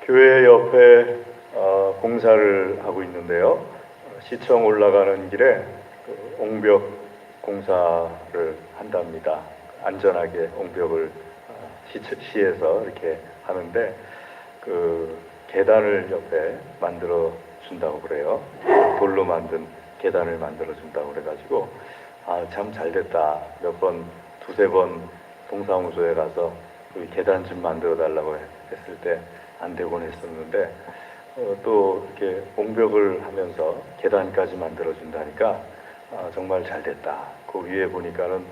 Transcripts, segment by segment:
교회 옆에 공사를 하고 있는데요. 시청 올라가는 길에 옹벽 공사를 한답니다. 안전하게 옹벽을 시에서 이렇게 하는데 그 계단을 옆에 만들어 준다고 그래요. 돌로 만든 계단을 만들어 준다고 그래가지고 참 잘됐다. 몇 번, 두세 번 동사무소에 가서 그 계단 좀 만들어 달라고 했을 때 안 되곤 했었는데 또 이렇게 옹벽을 하면서 계단까지 만들어 준다니까 정말 잘됐다. 그 위에 보니까는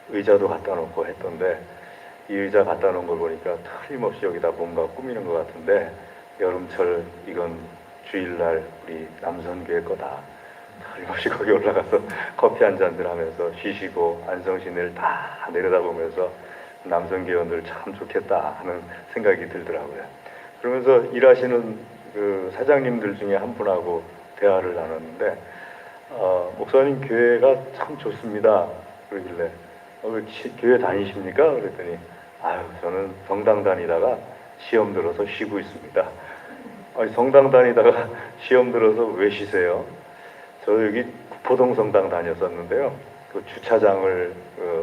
의자도 갖다 놓고 했던데 이 의자 갖다 놓은 걸 보니까 틀림없이 여기다 뭔가 꾸미는 것 같은데 여름철 이건 주일날 우리 남선교회 거다. 틀림없이 거기 올라가서 커피 한 잔들 하면서 쉬시고 안성신을 다 내려다보면서 남성교원들 참 좋겠다 하는 생각이 들더라고요. 그러면서 일하시는 그 사장님들 중에 한 분하고 대화를 나눴는데 목사님 교회가 참 좋습니다. 그러길래 왜 교회 다니십니까? 그랬더니 저는 성당 다니다가 시험 들어서 쉬고 있습니다. 성당 다니다가 시험 들어서 왜 쉬세요? 저 여기 구포동 성당 다녔었는데요. 그 주차장을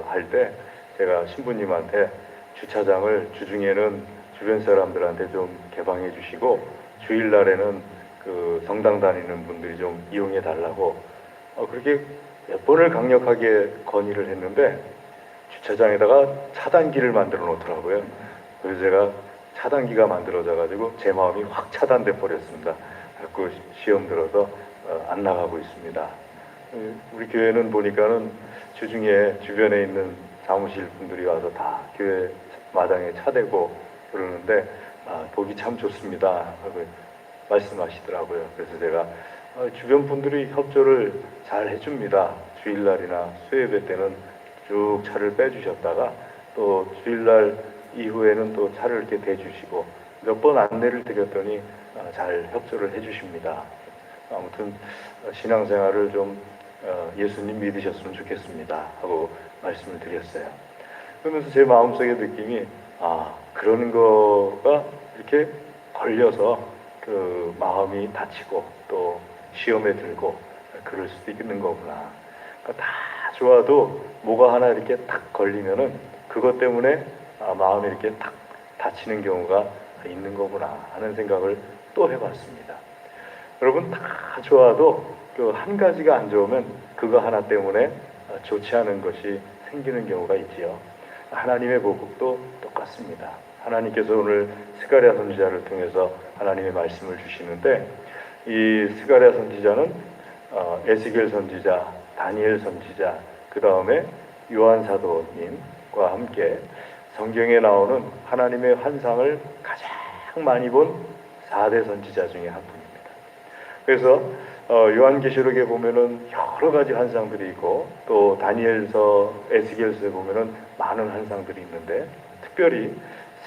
할 때 제가 신부님한테 주차장을 주중에는 주변 사람들한테 좀 개방해 주시고 주일날에는 그 성당 다니는 분들이 좀 이용해 달라고 그렇게 몇 번을 강력하게 건의를 했는데 주차장에다가 차단기를 만들어 놓더라고요. 그래서 제가 차단기가 만들어져 가지고 제 마음이 확 차단돼 버렸습니다. 그 시험 들어서 안 나가고 있습니다. 우리 교회는 보니까는 주중에 주변에 있는 사무실 분들이 와서 다 교회 마당에 차대고 그러는데 보기 참 좋습니다 하고 말씀하시더라고요. 그래서 제가 주변 분들이 협조를 잘 해줍니다. 주일날이나 수요예배 때는 쭉 차를 빼주셨다가 또 주일날 이후에는 또 차를 이렇게 대주시고 몇 번 안내를 드렸더니 잘 협조를 해주십니다. 아무튼 신앙생활을 좀 예수님 믿으셨으면 좋겠습니다 하고 말씀을 드렸어요. 그러면서 제 마음속의 느낌이 그런 거가 이렇게 걸려서 그 마음이 다치고 또 시험에 들고 그럴 수도 있는 거구나. 그러니까 다 좋아도 뭐가 하나 이렇게 탁 걸리면은 그것 때문에 마음이 이렇게 탁 다치는 경우가 있는 거구나 하는 생각을 또 해봤습니다. 여러분 다 좋아도 그 한 가지가 안 좋으면 그거 하나 때문에 좋지 않은 것이 생기는 경우가 있지요. 하나님의 보복도 똑같습니다. 하나님께서 오늘 스가랴 선지자를 통해서 하나님의 말씀을 주시는데 이 스가랴 선지자는 에스겔 선지자, 다니엘 선지자, 그 다음에 요한 사도님과 함께 성경에 나오는 하나님의 환상을 가장 많이 본 4대 선지자 중에 한 분입니다. 그래서 요한계시록에 보면은 여러 가지 환상들이 있고 또 다니엘서, 에스겔서에 보면은 많은 환상들이 있는데 특별히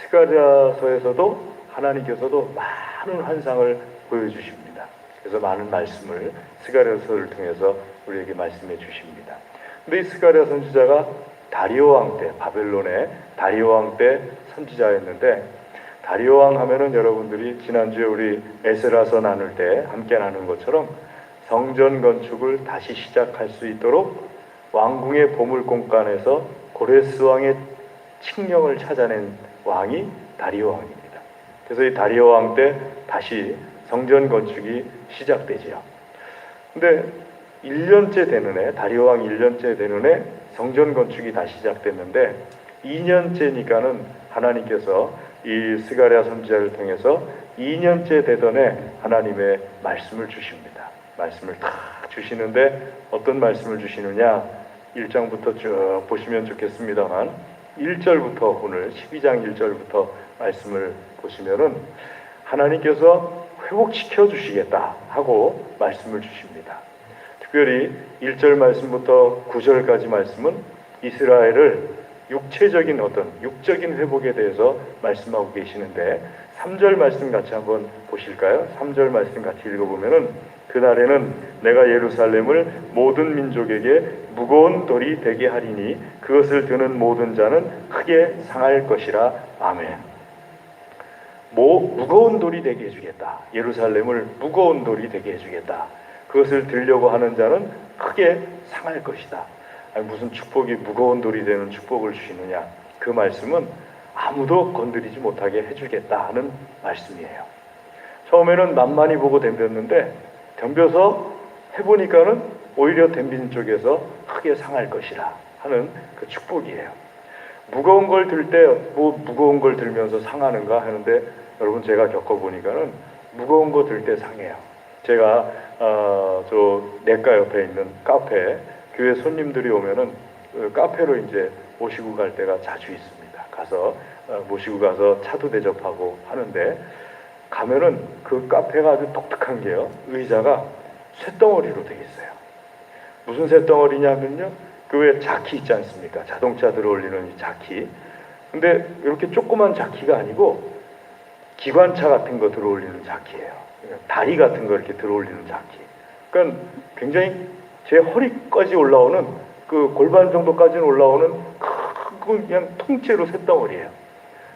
스가랴서에서도 하나님께서도 많은 환상을 보여주십니다. 그래서 많은 말씀을 스가랴서를 통해서 우리에게 말씀해 주십니다. 근데 이 스가랴 선지자가 다리오 왕 때, 바벨론의 다리오 왕 때 선지자였는데 다리오 왕 하면은 여러분들이 지난주에 우리 에스라서 나눌 때 함께 나눈 것처럼 성전 건축을 다시 시작할 수 있도록 왕궁의 보물공간에서 고레스 왕의 칙령을 찾아낸 왕이 다리오 왕입니다. 그래서 이 다리오 왕 때 다시 성전 건축이 시작되지요. 근데 1년째 되는 해, 다리오 왕 1년째 되는 해 성전 건축이 다시 시작됐는데 2년째니까는 하나님께서 이 스가랴 선지자를 통해서 2년째 되던 해 하나님의 말씀을 주십니다. 말씀을 다 주시는데 어떤 말씀을 주시느냐 1장부터 쭉 보시면 좋겠습니다만 1절부터 오늘 12장 1절부터 말씀을 보시면은 하나님께서 회복시켜 주시겠다 하고 말씀을 주십니다. 특별히 1절 말씀부터 9절까지 말씀은 이스라엘을 육체적인 어떤 육적인 회복에 대해서 말씀하고 계시는데 3절 말씀 같이 한번 보실까요? 3절 말씀 같이 읽어보면은 그날에는 내가 예루살렘을 모든 민족에게 무거운 돌이 되게 하리니 그것을 드는 모든 자는 크게 상할 것이라. 아멘. 무거운 돌이 되게 해주겠다. 예루살렘을 무거운 돌이 되게 해주겠다. 그것을 들려고 하는 자는 크게 상할 것이다. 아니, 무슨 축복이 무거운 돌이 되는 축복을 주시느냐. 그 말씀은 아무도 건드리지 못하게 해주겠다 하는 말씀이에요. 처음에는 만만히 보고 덤볐는데 덤벼서 해보니까는 오히려 덤빈 쪽에서 크게 상할 것이라 하는 그 축복이에요. 무거운 걸 들 때 뭐 무거운 걸 들면서 상하는가 하는데 여러분 제가 겪어보니까는 무거운 거 들 때 상해요. 제가 저 내과 옆에 있는 카페 교회 손님들이 오면은 카페로 이제 모시고 갈 때가 자주 있습니다. 가서 모시고 가서 차도 대접하고 하는데 가면은 그 카페가 아주 독특한 게요. 의자가 쇳덩어리로 되어 있어요. 무슨 쇳덩어리냐면요. 그 왜 자키 있지 않습니까? 자동차 들어올리는 이 자키. 근데 이렇게 조그만 자키가 아니고 기관차 같은 거 들어올리는 자키예요. 다리 같은 거 이렇게 들어올리는 자키. 그러니까 굉장히 제 허리까지 올라오는 그 골반 정도까지는 올라오는 큰 그냥 통째로 쇳덩어리예요.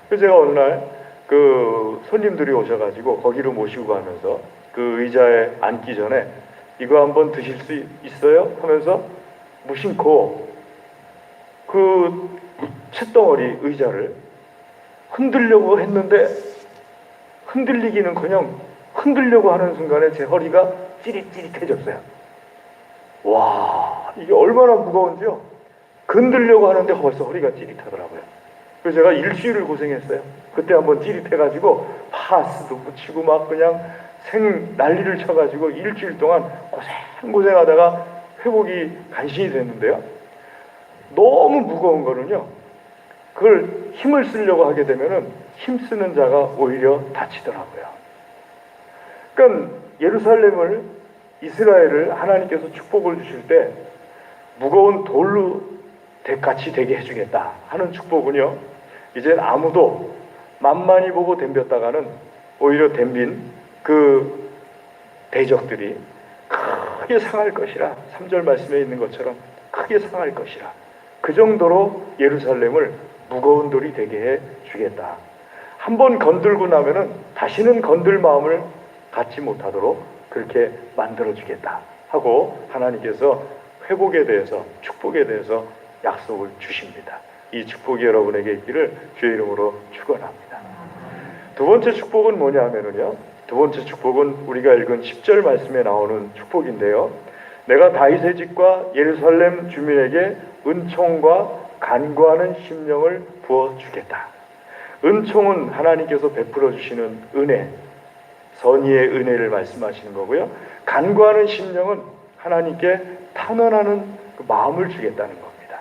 그래서 제가 어느 날 그 손님들이 오셔가지고 거기로 모시고 가면서 그 의자에 앉기 전에 이거 한번 드실 수 있어요? 하면서 무심코 그 쇳덩어리 의자를 흔들려고 했는데 흔들리기는커녕 흔들려고 하는 순간에 제 허리가 찌릿찌릿해졌어요. 와, 이게 얼마나 무거운지요. 흔들려고 하는데 벌써 허리가 찌릿하더라고요. 그래서 제가 일주일을 고생했어요. 그때 한번 찌릿해가지고 파스도 붙이고 막 그냥 난리를 쳐가지고 일주일 동안 고생하다가 회복이 간신히 됐는데요. 너무 무거운 거는요. 그걸 힘을 쓰려고 하게 되면은 힘쓰는 자가 오히려 다치더라고요. 그러니까 예루살렘을 이스라엘을 하나님께서 축복을 주실 때 무거운 돌로 같이 되게 해주겠다 하는 축복은요. 이제 아무도 만만히 보고 덤볐다가는 오히려 덤빈 그 대적들이 크게 상할 것이라 3절 말씀에 있는 것처럼 크게 상할 것이라 그 정도로 예루살렘을 무거운 돌이 되게 해 주겠다. 한번 건들고 나면은 다시는 건들 마음을 갖지 못하도록 그렇게 만들어 주겠다 하고 하나님께서 회복에 대해서 축복에 대해서 약속을 주십니다. 이 축복이 여러분에게 있기를 주의 이름으로 축원합니다. 두 번째 축복은 뭐냐면은요. 두 번째 축복은 우리가 읽은 10절 말씀에 나오는 축복인데요. 내가 다윗의 집과 예루살렘 주민에게 은총과 간구하는 심령을 부어주겠다. 은총은 하나님께서 베풀어 주시는 은혜, 선의의 은혜를 말씀하시는 거고요. 간구하는 심령은 하나님께 탄원하는 그 마음을 주겠다는 겁니다.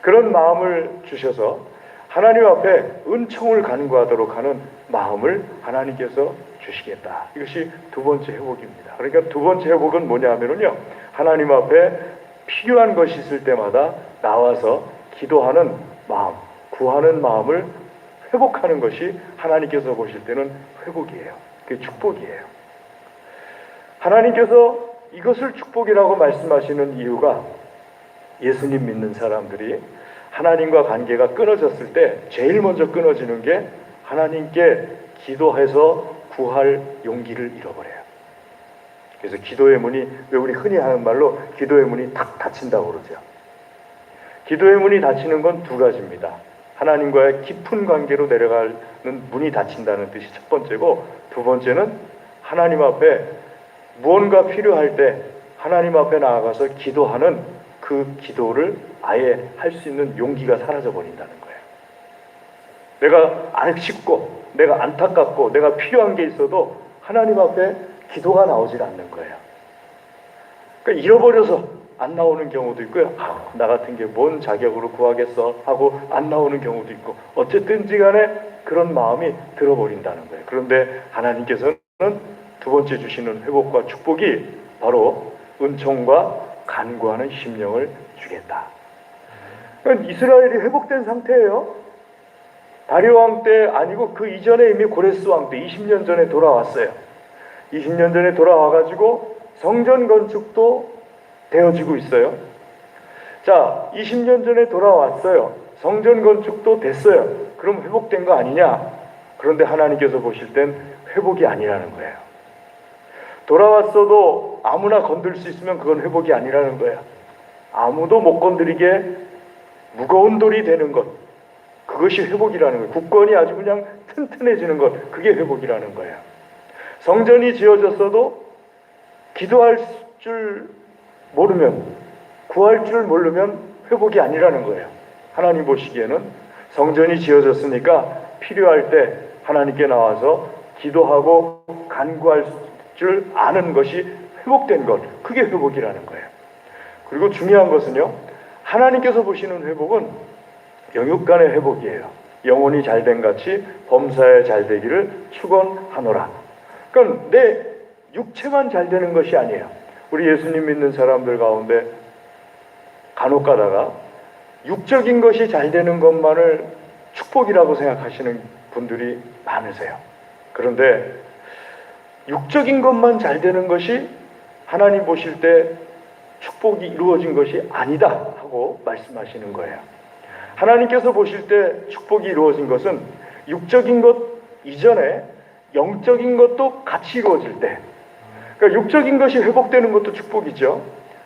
그런 마음을 주셔서 하나님 앞에 은총을 간구하도록 하는 마음을 하나님께서 주시겠다. 이것이 두 번째 회복입니다. 그러니까 두 번째 회복은 뭐냐 하면요. 하나님 앞에 필요한 것이 있을 때마다 나와서 기도하는 마음, 구하는 마음을 회복하는 것이 하나님께서 보실 때는 회복이에요. 그게 축복이에요. 하나님께서 이것을 축복이라고 말씀하시는 이유가 예수님 믿는 사람들이 하나님과 관계가 끊어졌을 때 제일 먼저 끊어지는 게 하나님께 기도해서 구할 용기를 잃어버려요. 그래서 기도의 문이, 왜 우리 흔히 하는 말로 기도의 문이 탁 닫힌다고 그러죠. 기도의 문이 닫히는 건 두 가지입니다. 하나님과의 깊은 관계로 내려가는 문이 닫힌다는 뜻이 첫 번째고, 두 번째는 하나님 앞에 무언가 필요할 때 하나님 앞에 나아가서 기도하는 그 기도를 아예 할 수 있는 용기가 사라져 버린다는 거예요. 내가 아쉽고 내가 안타깝고 내가 필요한 게 있어도 하나님 앞에 기도가 나오질 않는 거예요. 그러니까 잃어버려서 안 나오는 경우도 있고요. 나 같은 게 뭔 자격으로 구하겠어 하고 안 나오는 경우도 있고, 어쨌든지 간에 그런 마음이 들어버린다는 거예요. 그런데 하나님께서는 두 번째 주시는 회복과 축복이 바로 은총과 간구하는 심령을 주겠다. 그러니까 이스라엘이 회복된 상태예요. 다리오 왕 때 아니고 그 이전에 이미 고레스 왕 때 20년 전에 돌아왔어요. 20년 전에 돌아와가지고 성전 건축도 되어지고 있어요. 자, 20년 전에 돌아왔어요. 성전 건축도 됐어요. 그럼 회복된 거 아니냐? 그런데 하나님께서 보실 땐 회복이 아니라는 거예요. 돌아왔어도 아무나 건들 수 있으면 그건 회복이 아니라는 거예요. 아무도 못 건드리게 무거운 돌이 되는 것, 그것이 회복이라는 거예요. 굳건히 아주 그냥 튼튼해지는 것, 그게 회복이라는 거예요. 성전이 지어졌어도 기도할 줄 모르면, 구할 줄 모르면 회복이 아니라는 거예요. 하나님 보시기에는 성전이 지어졌으니까 필요할 때 하나님께 나와서 기도하고 간구할 줄 아는 것이 회복된 것, 그게 회복이라는 거예요. 그리고 중요한 것은요, 하나님께서 보시는 회복은 영육 간의 회복이에요. 영혼이 잘된 같이 범사에 잘되기를 축원하노라. 그러니까 내 육체만 잘되는 것이 아니에요. 우리 예수님 믿는 사람들 가운데 간혹 가다가 육적인 것이 잘되는 것만을 축복이라고 생각하시는 분들이 많으세요. 그런데 육적인 것만 잘되는 것이 하나님 보실 때 축복이 이루어진 것이 아니다 하고 말씀하시는 거예요. 하나님께서 보실 때 축복이 이루어진 것은 육적인 것 이전에 영적인 것도 같이 이루어질 때, 그러니까 육적인 것이 회복되는 것도 축복이죠.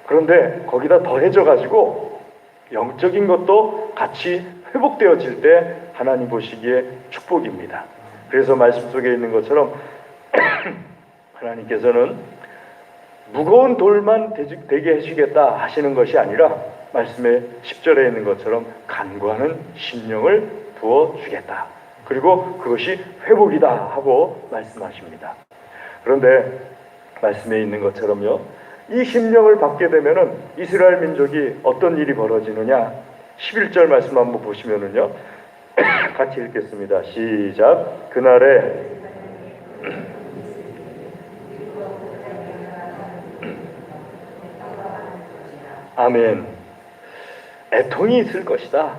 그런데 거기다 더해져 가지고 영적인 것도 같이 회복되어질 때 하나님 보시기에 축복입니다. 그래서 말씀 속에 있는 것처럼 하나님께서는 무거운 돌만 되게 해주겠다 하시는 것이 아니라 말씀의 10절에 있는 것처럼 간구하는 심령을 부어주겠다. 그리고 그것이 회복이다 하고 말씀하십니다. 그런데 말씀에 있는 것처럼요, 이 심령을 받게 되면은 이스라엘 민족이 어떤 일이 벌어지느냐, 11절 말씀 한번 보시면은요, 같이 읽겠습니다. 시작. 그날에 아멘. 애통이 있을 것이다.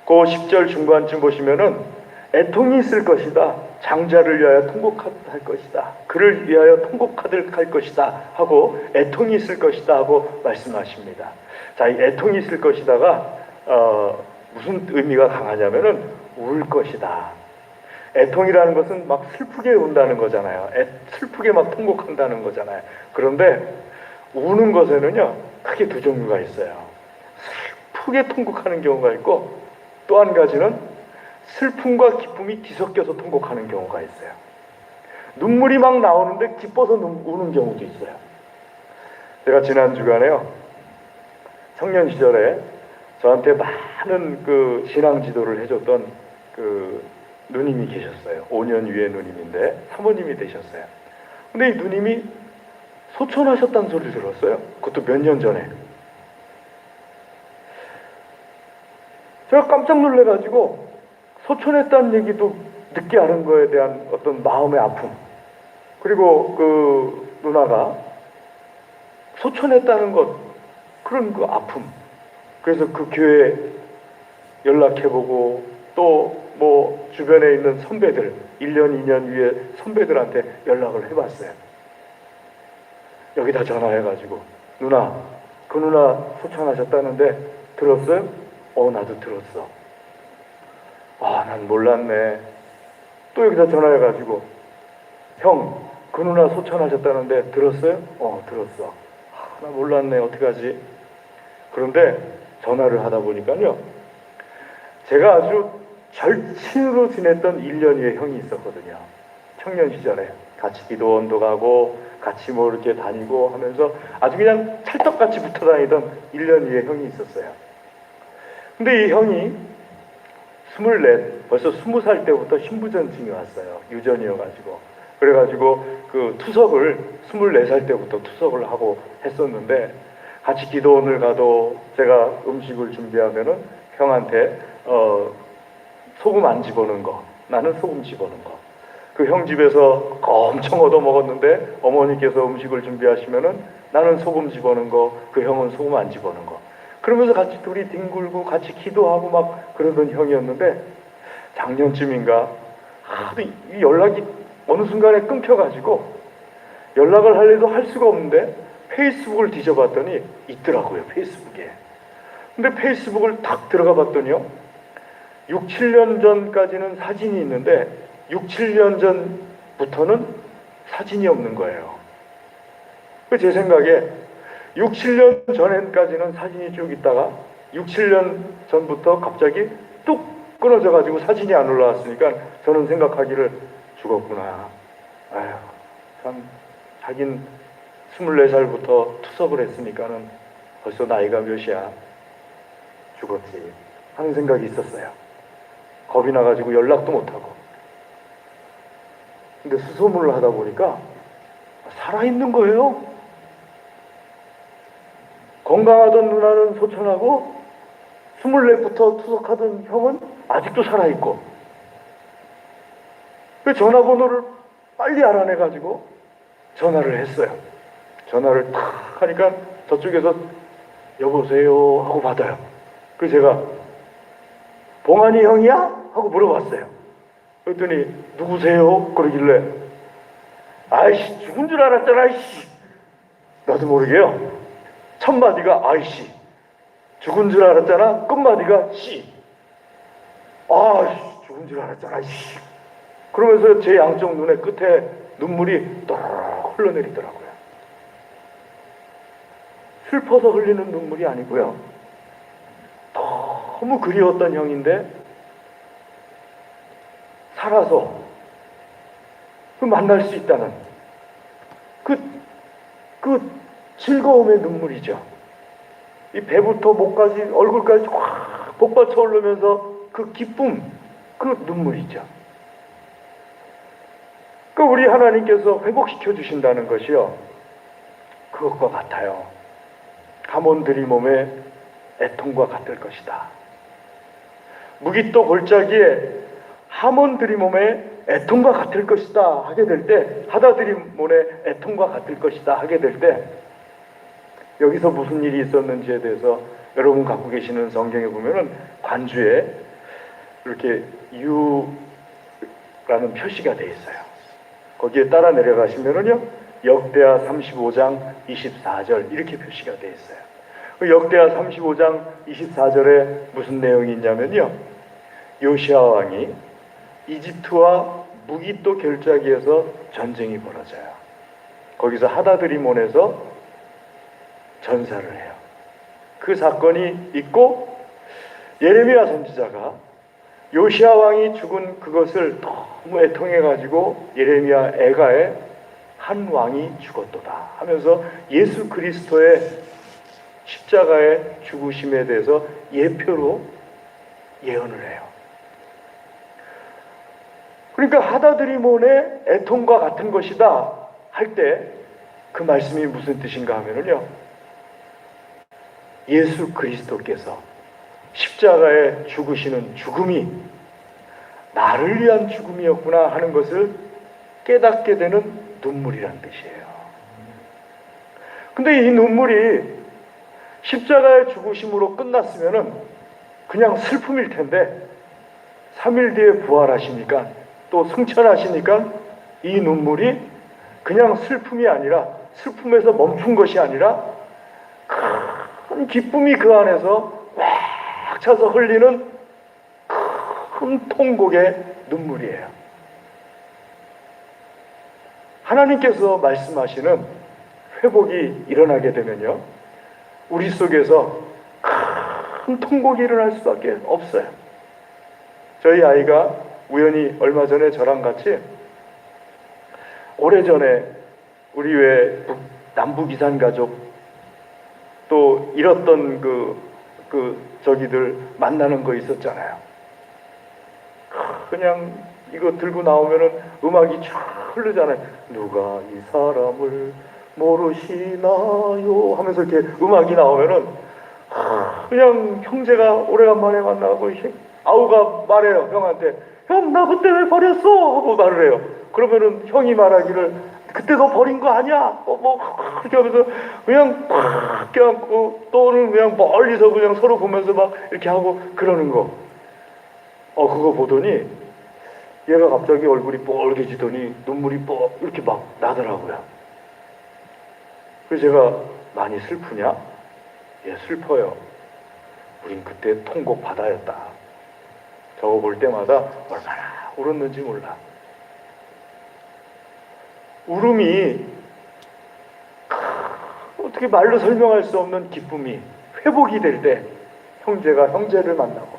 그 10절 중반쯤 보시면은 애통이 있을 것이다. 장자를 위하여 통곡할 것이다. 그를 위하여 통곡할 것이다 하고 애통이 있을 것이다 하고 말씀하십니다. 자, 이 애통이 있을 것이다가 무슨 의미가 강하냐면은 울 것이다. 애통이라는 것은 막 슬프게 운다는 거잖아요. 슬프게 막 통곡한다는 거잖아요. 그런데 우는 것에는요, 크게 두 종류가 있어요. 슬프게 통곡하는 경우가 있고, 또 한 가지는 슬픔과 기쁨이 뒤섞여서 통곡하는 경우가 있어요. 눈물이 막 나오는데 기뻐서 우는 경우도 있어요. 제가 지난 주간에요, 청년 시절에 저한테 많은 그 신앙 지도를 해줬던 그 누님이 계셨어요. 5년 위의 누님인데 사모님이 되셨어요. 근데 이 누님이 소천하셨다는 소리를 들었어요. 그것도 몇 년 전에. 제가 깜짝 놀래가지고 소천했다는 얘기도 늦게 아는 거에 대한 어떤 마음의 아픔, 그리고 그 누나가 소천했다는 것, 그런 그 아픔, 그래서 그 교회 연락해보고 또 뭐 주변에 있는 선배들, 1년, 2년 위에 선배들한테 연락을 해봤어요. 여기다 전화해가지고, 누나, 그 누나 소천하셨다는데 들었어요? 나도 들었어. 난 몰랐네. 또 여기다 전화해가지고, 형, 그 누나 소천하셨다는데 들었어요? 들었어. 나 몰랐네. 어떡하지? 그런데 전화를 하다 보니까요, 제가 아주 절친으로 지냈던 1년 위에 형이 있었거든요. 청년 시절에 같이 기도원도 가고 같이 뭐 이렇게 다니고 하면서 아주 그냥 찰떡같이 붙어 다니던 1년 위에 형이 있었어요. 근데 이 형이 24, 벌써 20살 때부터 신부전증이 왔어요. 유전이어가지고. 그래가지고 그 투석을 24살 때부터 투석을 하고 했었는데, 같이 기도원을 가도 제가 음식을 준비하면은 형한테 소금 안 집어넣은 거, 나는 소금 집어넣은 거. 그 형 집에서 엄청 얻어 먹었는데 어머니께서 음식을 준비하시면은 나는 소금 집어넣은 거, 그 형은 소금 안 집어넣은 거. 그러면서 같이 둘이 뒹굴고 같이 기도하고 막 그러던 형이었는데, 작년쯤인가 하도 이 연락이 어느 순간에 끊겨가지고 연락을 하려도 할 수가 없는데 페이스북을 뒤져봤더니 있더라고요, 페이스북에. 근데 페이스북을 탁 들어가 봤더니요, 6, 7년 전까지는 사진이 있는데 6, 7년 전부터는 사진이 없는 거예요. 제 생각에 6, 7년 전까지는 사진이 쭉 있다가 6, 7년 전부터 갑자기 뚝 끊어져가지고 사진이 안 올라왔으니까 저는 생각하기를 죽었구나. 아휴, 참 하긴 24살부터 투석을 했으니까는 벌써 나이가 몇이야. 죽었지 하는 생각이 있었어요. 겁이 나가지고 연락도 못하고. 근데 수소문을 하다 보니까 살아있는 거예요. 건강하던 누나는 소천하고 24부터 투석하던 형은 아직도 살아있고. 그 전화번호를 빨리 알아내가지고 전화를 했어요. 전화를 탁 하니까 저쪽에서 여보세요 하고 받아요. 그래서 제가 봉환이 형이야? 하고 물어봤어요. 그랬더니 누구세요? 그러길래 아이씨 죽은 줄 알았잖아. 이씨. 나도 모르게요. 첫 마디가 아이씨, 죽은 줄 알았잖아. 끝마디가 씨. 아, 죽은 줄 알았잖아. 씨. 그러면서 제 양쪽 눈의 끝에 눈물이 또록 흘러내리더라고요. 슬퍼서 흘리는 눈물이 아니고요. 너무 그리웠던 형인데 살아서 만날 수 있다는 그 즐거움의 눈물이죠. 이 배부터 목까지 얼굴까지 확 복받쳐 오르면서 그 기쁨, 그 눈물이죠. 그 우리 하나님께서 회복시켜 주신다는 것이요, 그것과 같아요. 하몬들이 몸의 애통과 같을 것이다. 무기또 골짜기에 하몬들이 몸의 애통과 같을 것이다 하게 될 때, 하다들이 몸의 애통과 같을 것이다 하게 될 때, 여기서 무슨 일이 있었는지에 대해서 여러분 갖고 계시는 성경에 보면은 관주에 이렇게 유라는 표시가 되어 있어요. 거기에 따라 내려가시면은요, 역대하 35장 24절 이렇게 표시가 되어 있어요. 그 역대하 35장 24절에 무슨 내용이 있냐면요, 요시야 왕이 이집트와 무기또 결자기에서 전쟁이 벌어져요. 거기서 하다드리몬에서 전사를 해요. 그 사건이 있고, 예레미야 선지자가 요시야 왕이 죽은 그것을 너무 애통해가지고 예레미야 애가에 한 왕이 죽었도다 하면서 예수 그리스도의 십자가의 죽으심에 대해서 예표로 예언을 해요. 그러니까 하다드리몬의 애통과 같은 것이다 할 때 그 말씀이 무슨 뜻인가 하면은요, 예수 그리스도께서 십자가에 죽으시는 죽음이 나를 위한 죽음이었구나 하는 것을 깨닫게 되는 눈물이란 뜻이에요. 근데 이 눈물이 십자가의 죽으심으로 끝났으면은 그냥 슬픔일 텐데, 3일 뒤에 부활하시니까 또 승천하시니까 이 눈물이 그냥 슬픔이 아니라, 슬픔에서 멈춘 것이 아니라 큰 기쁨이 그 안에서 꽉 차서 흘리는 큰 통곡의 눈물이에요. 하나님께서 말씀하시는 회복이 일어나게 되면요, 우리 속에서 큰 통곡이 일어날 수밖에 없어요. 저희 아이가 우연히 얼마 전에 저랑 같이 오래전에 우리 왜 남북 이산 가족 또 잃었던 저기들 만나는 거 있었잖아요. 그냥 이거 들고 나오면은 음악이 쫙 흐르잖아요. 누가 이 사람을 모르시나요? 하면서 이렇게 음악이 나오면은 그냥 형제가 오래간만에 만나고 아우가 말해요, 형한테. 형, 나 그때 왜 버렸어? 하고 말을 해요. 그러면은 형이 말하기를 그때 너 버린 거 아니야? 그렇게 하면서 그냥 팍 껴안고, 또는 그냥 멀리서 그냥 서로 보면서 막 이렇게 하고 그러는 거. 그거 보더니 얘가 갑자기 얼굴이 뻘개지더니 눈물이 이렇게 막 나더라고요. 그래서 제가 많이 슬프냐? 예, 슬퍼요. 우린 그때 통곡 바다였다. 저거 볼 때마다 얼마나 울었는지 몰라. 울음이 어떻게 말로 설명할 수 없는 기쁨이 회복이 될 때 형제가 형제를 만나고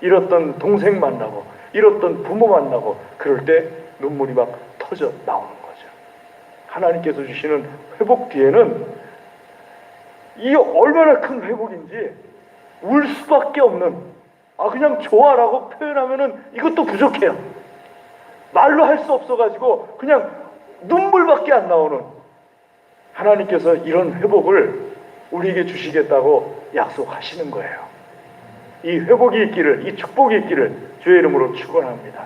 잃었던 동생 만나고 잃었던 부모 만나고 그럴 때 눈물이 막 터져 나오는 거죠. 하나님께서 주시는 회복 뒤에는 이게 얼마나 큰 회복인지 울 수밖에 없는, 그냥 좋아라고 표현하면은 이것도 부족해요. 말로 할 수 없어가지고 그냥 눈물밖에 안 나오는, 하나님께서 이런 회복을 우리에게 주시겠다고 약속하시는 거예요. 이 회복이 있기를, 이 축복이 있기를 주의 이름으로 축원합니다.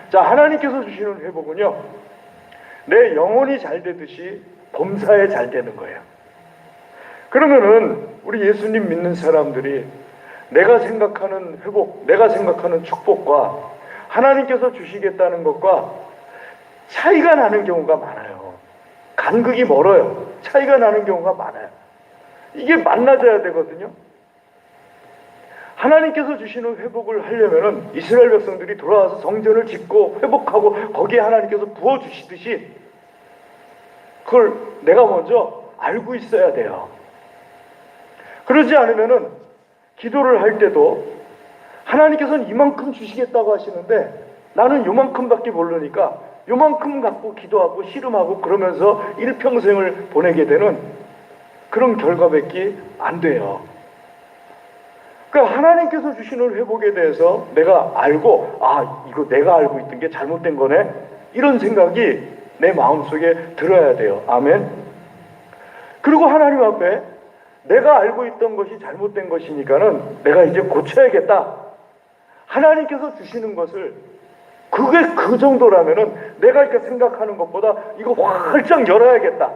자, 하나님께서 주시는 회복은요, 내 영혼이 잘 되듯이 범사에 잘 되는 거예요. 그러면은 우리 예수님 믿는 사람들이 내가 생각하는 회복, 내가 생각하는 축복과 하나님께서 주시겠다는 것과 차이가 나는 경우가 많아요. 간극이 멀어요. 차이가 나는 경우가 많아요. 이게 만나져야 되거든요. 하나님께서 주시는 회복을 하려면은 이스라엘 백성들이 돌아와서 성전을 짓고 회복하고 거기에 하나님께서 부어주시듯이 그걸 내가 먼저 알고 있어야 돼요. 그러지 않으면은 기도를 할 때도 하나님께서는 이만큼 주시겠다고 하시는데 나는 요만큼밖에 모르니까 요만큼 갖고 기도하고 씨름하고 그러면서 일평생을 보내게 되는 그런 결과밖에 안 돼요. 그러니까 하나님께서 주시는 회복에 대해서 내가 알고 이거 내가 알고 있던 게 잘못된 거네, 이런 생각이 내 마음속에 들어야 돼요. 아멘. 그리고 하나님 앞에 내가 알고 있던 것이 잘못된 것이니까는 내가 이제 고쳐야겠다. 하나님께서 주시는 것을 그게 그 정도라면은 내가 이렇게 생각하는 것보다 이거 활짝 열어야겠다,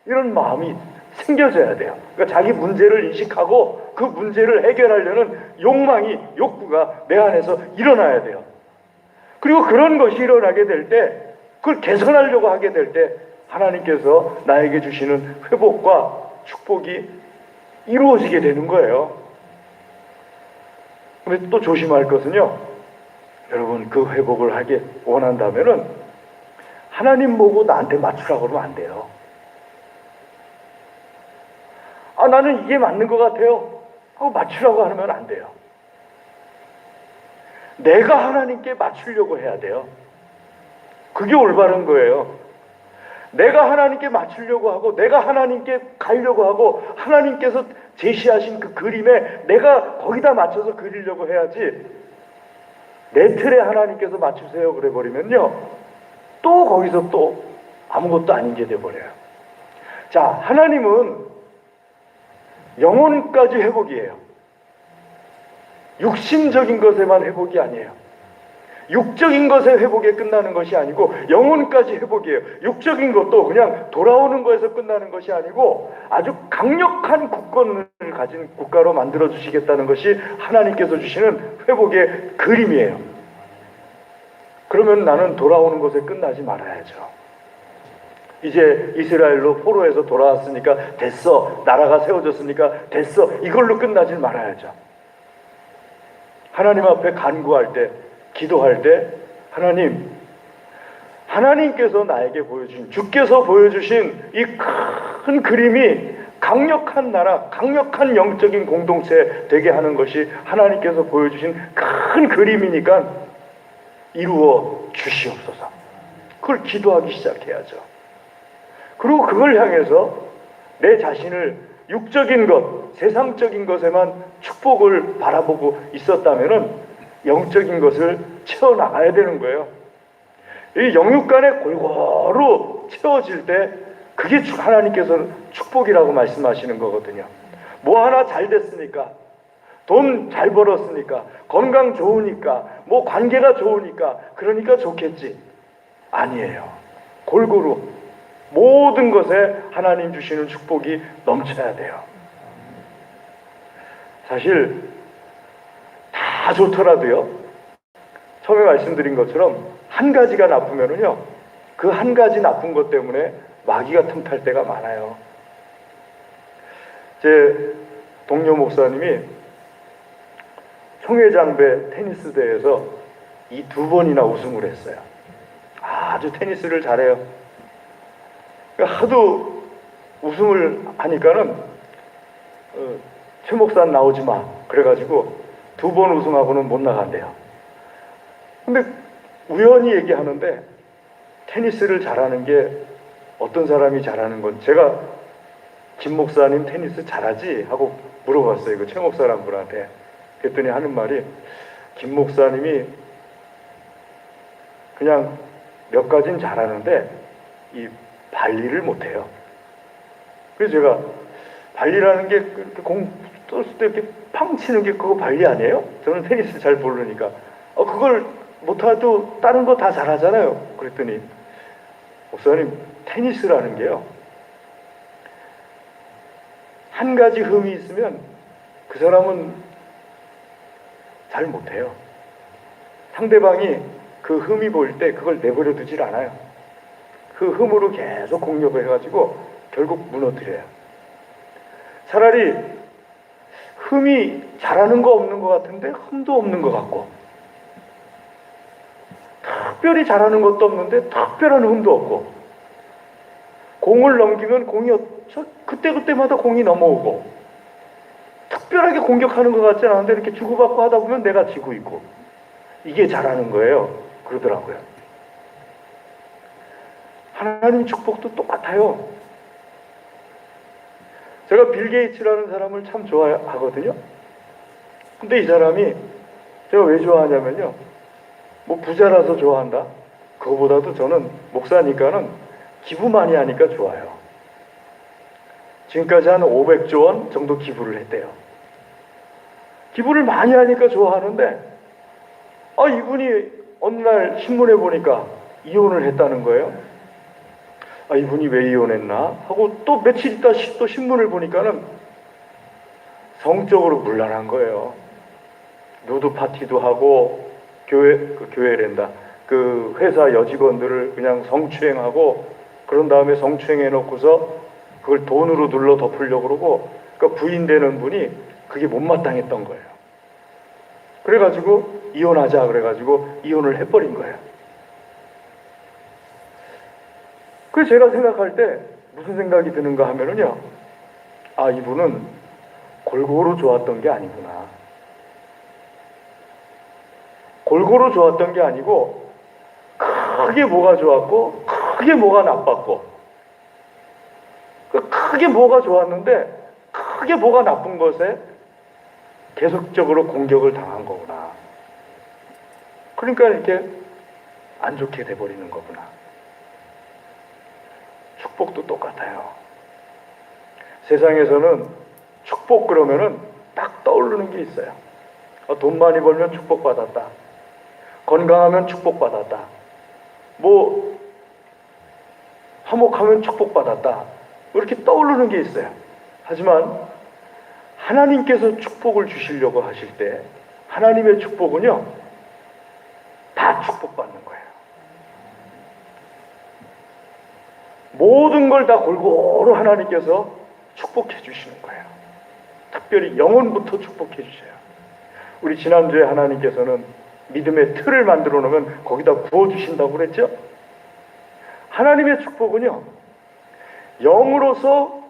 이런 마음이 생겨져야 돼요. 그러니까 자기 문제를 인식하고 그 문제를 해결하려는 욕구가 내 안에서 일어나야 돼요. 그리고 그런 것이 일어나게 될 때, 그걸 개선하려고 하게 될 때 하나님께서 나에게 주시는 회복과 축복이 이루어지게 되는 거예요. 근데 또 조심할 것은요, 여러분, 그 회복을 하기 원한다면은 하나님 보고 나한테 맞추라고 그러면 안 돼요. 나는 이게 맞는 것 같아요 하고 맞추라고 하면 안 돼요. 내가 하나님께 맞추려고 해야 돼요. 그게 올바른 거예요. 내가 하나님께 맞추려고 하고 내가 하나님께 가려고 하고 하나님께서 제시하신 그 그림에 내가 거기다 맞춰서 그리려고 해야지, 내 틀에 하나님께서 맞추세요 그래 버리면요, 또 거기서 또 아무것도 아닌 게 돼버려요. 자, 하나님은 영혼까지 회복이에요. 육신적인 것에만 회복이 아니에요. 육적인 것의 회복에 끝나는 것이 아니고 영혼까지 회복이에요. 육적인 것도 그냥 돌아오는 거에서 끝나는 것이 아니고 아주 강력한 국권을 가진 국가로 만들어 주시겠다는 것이 하나님께서 주시는 회복의 그림이에요. 그러면 나는 돌아오는 것에 끝나지 말아야죠. 이제 이스라엘로 포로에서 돌아왔으니까 됐어, 나라가 세워졌으니까 됐어, 이걸로 끝나지 말아야죠. 하나님 앞에 간구할 때, 기도할 때 하나님께서 나에게 보여주신, 주께서 보여주신 이 큰 그림이 강력한 나라, 강력한 영적인 공동체 되게 하는 것이 하나님께서 보여주신 큰 그림이니까 이루어 주시옵소서. 그걸 기도하기 시작해야죠. 그리고 그걸 향해서 내 자신을 육적인 것, 세상적인 것에만 축복을 바라보고 있었다면은 영적인 것을 채워나가야 되는 거예요. 이 영육간에 골고루 채워질 때 그게 하나님께서 축복이라고 말씀하시는 거거든요. 뭐 하나 잘 됐으니까, 돈 잘 벌었으니까, 건강 좋으니까, 뭐 관계가 좋으니까, 그러니까 좋겠지. 아니에요. 골고루 모든 것에 하나님 주시는 축복이 넘쳐야 돼요. 사실 다 좋더라도요, 처음에 말씀드린 것처럼 한 가지가 나쁘면은요, 그 한 가지 나쁜 것 때문에 마귀가 틈탈 때가 많아요. 제 동료 목사님이 총회장배 테니스 대회에서 이 2번이나 우승을 했어요. 아주 테니스를 잘해요. 그러니까 하도 우승을 하니까는 최 목사 나오지 마. 그래가지고 2번 우승하고는 못 나간대요. 근데 우연히 얘기하는데 테니스를 잘하는 게 어떤 사람이 잘하는 건 제가 김 목사님 테니스 잘하지? 하고 물어봤어요. 그 최 목사라는 분한테. 그랬더니 하는 말이 김 목사님이 그냥 몇 가지는 잘하는데 이 발리를 못해요. 그래서 제가 발리라는 게 공 쏠 때 이렇게 팡 치는 게 그거 발리 아니에요? 저는 테니스 잘 모르니까 그걸 못해도 다른 거 다 잘하잖아요. 그랬더니 목사님 테니스라는 게요 한 가지 흠이 있으면 그 사람은 잘 못해요. 상대방이 그 흠이 보일 때 그걸 내버려 두질 않아요. 그 흠으로 계속 공격을 해가지고 결국 무너뜨려요. 차라리 흠이 잘하는 거 없는 것 같은데 흠도 없는 것 같고 특별히 잘하는 것도 없는데 특별한 흠도 없고 공을 넘기면 공이 그때그때마다 공이 넘어오고 특별하게 공격하는 것 같지 않은데 이렇게 주고받고 하다 보면 내가 지고 있고 이게 잘하는 거예요. 그러더라고요. 하나님 축복도 똑같아요. 제가 빌 게이츠라는 사람을 참 좋아하거든요. 근데 이 사람이 제가 왜 좋아하냐면요. 뭐 부자라서 좋아한다. 그거보다도 저는 목사니까는 기부 많이 하니까 좋아요. 지금까지 한 500조 원 정도 기부를 했대요. 기부를 많이 하니까 좋아하는데 이분이 어느 날 신문에 보니까 이혼을 했다는 거예요. 이분이 왜 이혼했나 하고 또 며칠 있다 또 신문을 보니까는 성적으로 문란한 거예요. 누드 파티도 하고 교회랜다. 그 회사 여직원들을 그냥 성추행하고 그런 다음에 성추행해 놓고서 그걸 돈으로 눌러 덮으려고 그러고 그러니까 부인 되는 분이 그게 못마땅했던 거예요. 그래가지고 이혼하자 그래가지고 이혼을 해버린 거예요. 그래서 제가 생각할 때 무슨 생각이 드는가 하면은요. 이분은 골고루 좋았던 게 아니구나. 골고루 좋았던 게 아니고 크게 뭐가 좋았고 크게 뭐가 나빴고 크게 뭐가 좋았는데 크게 뭐가 나쁜 것에 계속적으로 공격을 당한 거구나. 그러니까 이렇게 안 좋게 돼버리는 거구나. 축복도 똑같아요. 세상에서는 축복 그러면은 딱 떠오르는 게 있어요. 돈 많이 벌면 축복받았다. 건강하면 축복받았다. 뭐 화목하면 축복받았다. 이렇게 떠오르는 게 있어요. 하지만 하나님께서 축복을 주시려고 하실 때 하나님의 축복은요 다 축복받는 거예요. 모든 걸 다 골고루 하나님께서 축복해 주시는 거예요. 특별히 영혼부터 축복해 주셔요. 우리 지난주에 하나님께서는 믿음의 틀을 만들어 놓으면 거기다 부어주신다고 그랬죠? 하나님의 축복은요 영으로서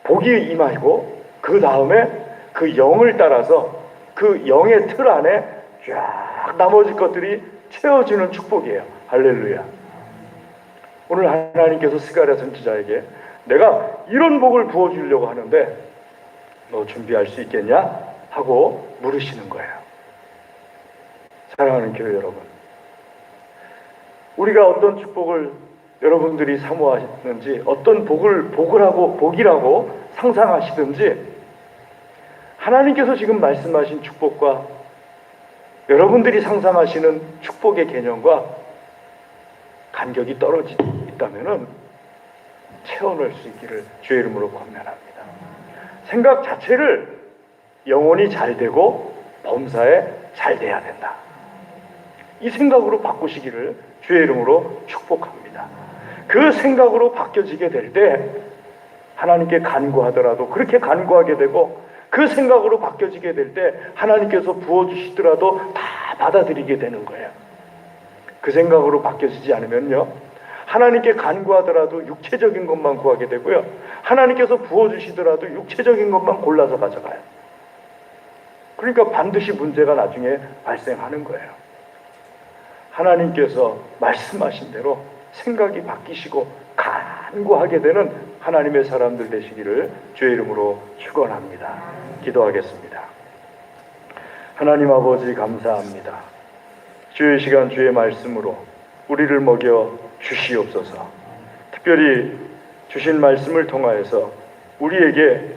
복이 임하고 그 다음에 그 영을 따라서 그 영의 틀 안에 쫙 나머지 것들이 채워지는 축복이에요. 할렐루야. 오늘 하나님께서 스가랴 선지자에게 내가 이런 복을 부어주려고 하는데 너 준비할 수 있겠냐? 하고 물으시는 거예요. 사랑하는 교회 여러분, 우리가 어떤 축복을 여러분들이 사모하시는지 어떤 복이라고 상상하시든지 하나님께서 지금 말씀하신 축복과 여러분들이 상상하시는 축복의 개념과 간격이 떨어져 있다면 채워낼 수 있기를 주의 이름으로 권면합니다. 생각 자체를 영혼이 잘 되고 범사에 잘 돼야 된다. 이 생각으로 바꾸시기를 주의 이름으로 축복합니다. 그 생각으로 바뀌어지게 될 때 하나님께 간구하더라도 그렇게 간구하게 되고 그 생각으로 바뀌어지게 될 때 하나님께서 부어주시더라도 다 받아들이게 되는 거예요. 그 생각으로 바뀌어지지 않으면요 하나님께 간구하더라도 육체적인 것만 구하게 되고요. 하나님께서 부어주시더라도 육체적인 것만 골라서 가져가요. 그러니까 반드시 문제가 나중에 발생하는 거예요. 하나님께서 말씀하신 대로 생각이 바뀌시고 간구하게 되는 하나님의 사람들 되시기를 주의 이름으로 축원합니다. 기도하겠습니다. 하나님 아버지 감사합니다. 주의 시간 주의 말씀으로 우리를 먹여 주시옵소서. 특별히 주신 말씀을 통하여서 우리에게